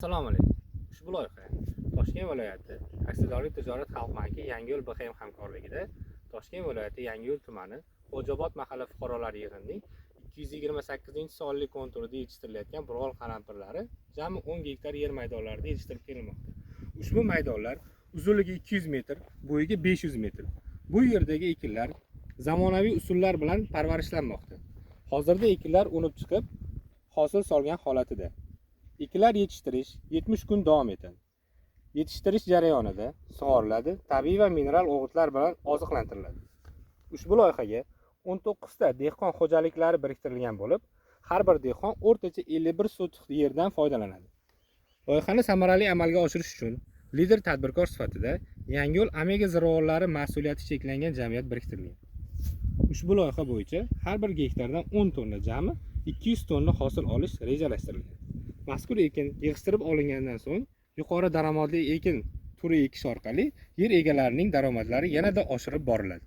Assalomu alaykum. Ushbu loyiha Toshkent viloyati aksiyadorlik tijorat xalq banki Yangiyo'l BXM hamkorligida Toshkent viloyati Yangiyo'l tumani Xo'jaobod mahalla fuqarolar yig'inining 228-sonli konturida yetishtirilayotgan burg'ol qalampirlari jami 10 gektar yer maydonlarida yetishtirib kelinmoqda. Ushbu maydonlar uzunligi 200 metr, bo'yiga 500 metr. Bu yerdagi ekinlar zamonaviy usullar bilan parvarishlanmoqda. Hozirda ekinlar unib chiqib, hosil solgan holatida. Ekinlar yetishtirish 70 kun davom etadi. Yetishtirish jarayonida sug'oriladi, tabiiy va mineral o'g'itlar bilan oziqlantiriladi. Ushbu loyihaga 19 ta dehqon xo'jaliklari biriktirilgan bo'lib, har bir dehqon o'rtacha 51 sotix yerdan foydalanadi. Loyihani samarali amalga oshirish uchun lider tadbirkor sifatida Yangiyo'l Omega ziravorlari mas'uliyati cheklangan jamiyat biriktirilgan. Ushbu loyiha bo'yicha har bir gektardan 10 tonna jami 200 tonna hosil olish rejalashtirilgan. Mazkur ekin yig'ishtirib olingandan so'ng yuqori daromadli ekin turi ekish orqali yer egalarining daromadlari yanada oshirib boriladi.